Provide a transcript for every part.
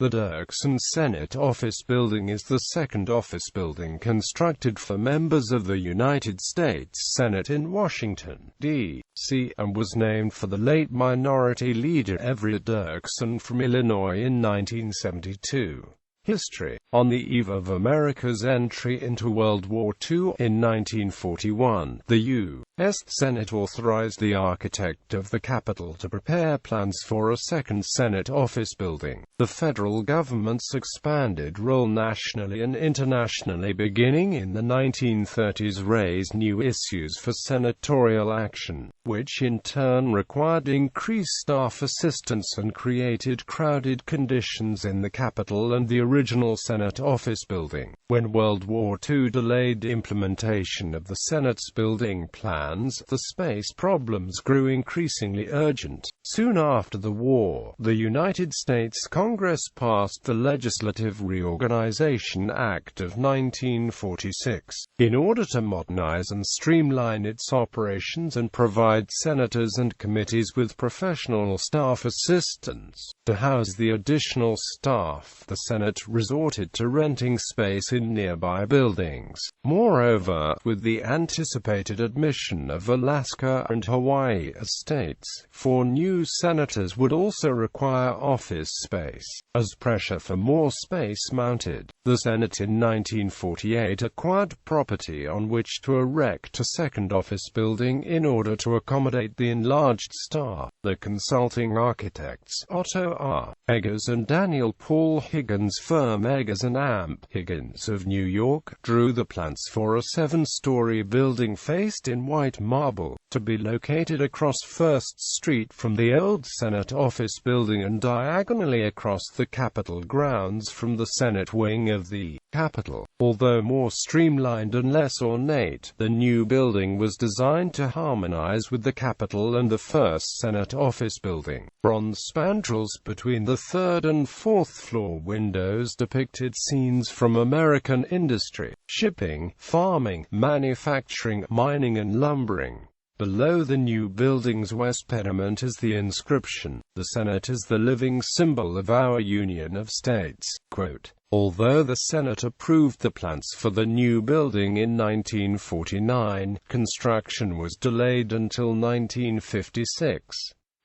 The Dirksen Senate Office Building is the second office building constructed for members of the United States Senate in Washington, D.C., and was named for the late Minority Leader Everett Dirksen from Illinois in 1972. History. On the eve of America's entry into World War II in 1941, the U.S. Senate authorized the architect of the Capitol to prepare plans for a second Senate office building. The federal government's expanded role nationally and internationally beginning in the 1930s raised new issues for senatorial action, which in turn required increased staff assistance and created crowded conditions in the Capitol and the original Senate office building. When World War II delayed implementation of the Senate's building plans, the space problems grew increasingly urgent. Soon after the war, the United States Congress passed the Legislative Reorganization Act of 1946, in order to modernize and streamline its operations and provide senators and committees with professional staff assistance. To house the additional staff, the Senate resorted to renting space in nearby buildings. Moreover, with the anticipated admission of Alaska and Hawaii as states, 4 new senators would also require office space. As pressure for more space mounted, the Senate in 1948 acquired property on which to erect a second office building in order to accommodate the enlarged staff. The consulting architects Otto R. Eggers and Daniel Paul Higgins' firm Eggers & Amp Higgins of New York drew the plans for a 7-story building faced in white marble, to be located across First Street from the old Senate office building and diagonally across the Capitol grounds from the Senate wing of the Capitol. Although more streamlined and less ornate, the new building was designed to harmonize with the Capitol and the first Senate office building. Bronze spandrels between the 3rd and 4th floor windows depicted scenes from American industry, shipping, farming, manufacturing, mining and lumbering. Below the new building's west pediment is the inscription, "The Senate is the living symbol of our Union of States." Quote, although the Senate approved the plans for the new building in 1949, construction was delayed until 1956.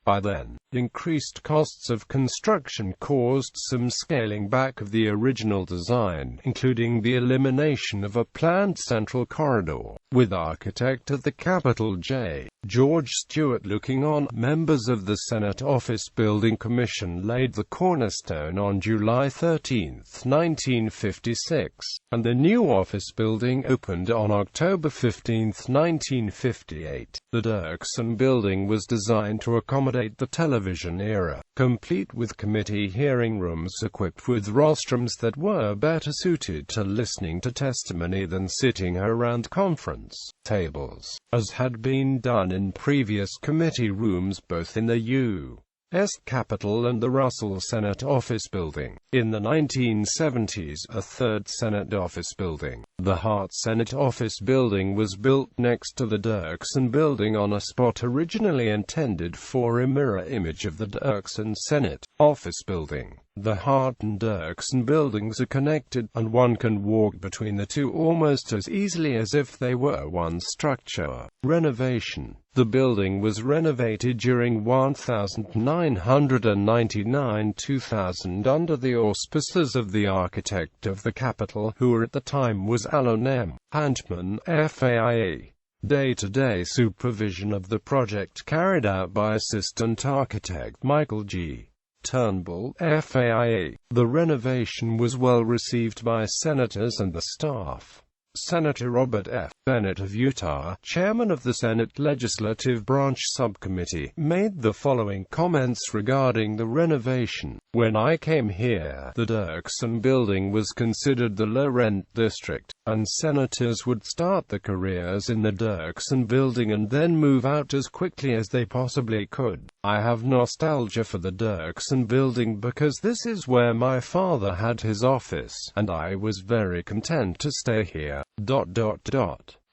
By then, increased costs of construction caused some scaling back of the original design, including the elimination of a planned central corridor. With architect at the Capitol J. George Stewart looking on, members of the Senate Office Building Commission laid the cornerstone on July 13, 1956, and the new office building opened on October 15, 1958. The Dirksen building was designed to accommodate the television era, complete with committee hearing rooms equipped with rostrums that were better suited to listening to testimony than sitting around conference tables, as had been done in previous committee rooms both in the U.S. Capitol and the Russell Senate Office Building. In the 1970s, a third Senate Office Building, the Hart Senate Office Building, was built next to the Dirksen Building on a spot originally intended for a mirror image of the Dirksen Senate Office Building. The Hart and Dirksen buildings are connected, and one can walk between the two almost as easily as if they were one structure. Renovation. The building was renovated during 1999-2000 under the auspices of the architect of the Capitol, who at the time was Alan M. Hantman, FAIA. Day-to-day supervision of the project carried out by assistant architect Michael G. Turnbull, FAIA. The renovation was well received by senators and the staff. Senator Robert F. Bennett of Utah, chairman of the Senate Legislative Branch Subcommittee, made the following comments regarding the renovation. "When I came here, the Dirksen building was considered the low-rent district, and senators would start their careers in the Dirksen building and then move out as quickly as they possibly could. I have nostalgia for the Dirksen building because this is where my father had his office, and I was very content to stay here."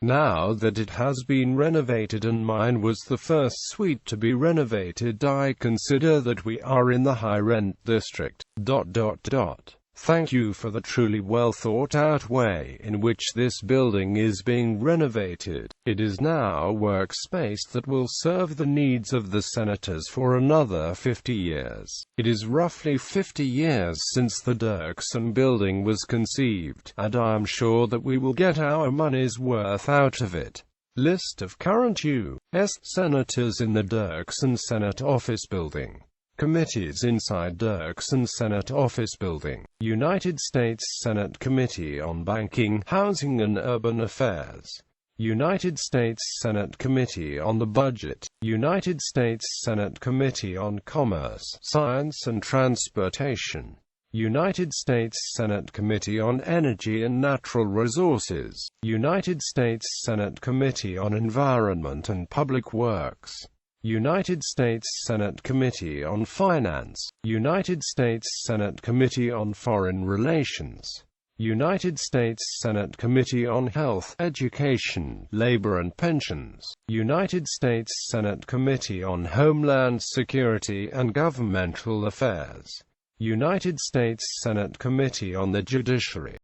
Now that it has been renovated and mine was the first suite to be renovated, I consider that we are in the high-rent district. Thank you for the truly well thought out way in which this building is being renovated. It is now a workspace that will serve the needs of the senators for another 50 years. It is roughly 50 years since the Dirksen building was conceived, and I am sure that we will get our money's worth out of it. List of current U.S. senators in the Dirksen Senate Office Building. Committees inside Dirksen Senate Office Building. United States Senate Committee on Banking, Housing and Urban Affairs. United States Senate Committee on the Budget. United States Senate Committee on Commerce, Science and Transportation. United States Senate Committee on Energy and Natural Resources. United States Senate Committee on Environment and Public Works. United States Senate Committee on Finance, United States Senate Committee on Foreign Relations, United States Senate Committee on Health, Education, Labor and Pensions, United States Senate Committee on Homeland Security and Governmental Affairs, United States Senate Committee on the Judiciary.